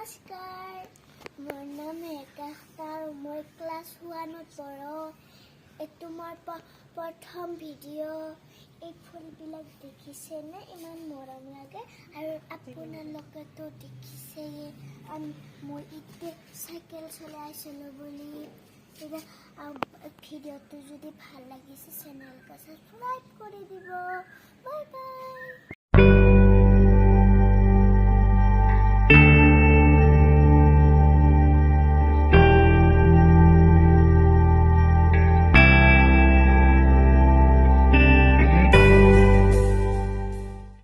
নমস্কাৰ, মোৰ নাম ৰেখা আৰু মই ক্লাছ 1ত পঢ়ো। এইটো মোৰ প্ৰথম ভিডিঅ'। এই ফুলবিলাক দেখিছেনে? ইমান মৰম লাগে আৰু আপোনালোকেতো দেখিছেই। মই এতিয়া চাইকেল চলাইছিলোঁ বুলি। ভিডিঅ'টো যদি ভাল লাগিছে চেনেলটো ছাবস্ক্ৰাইব কৰি দিব। Bye bye.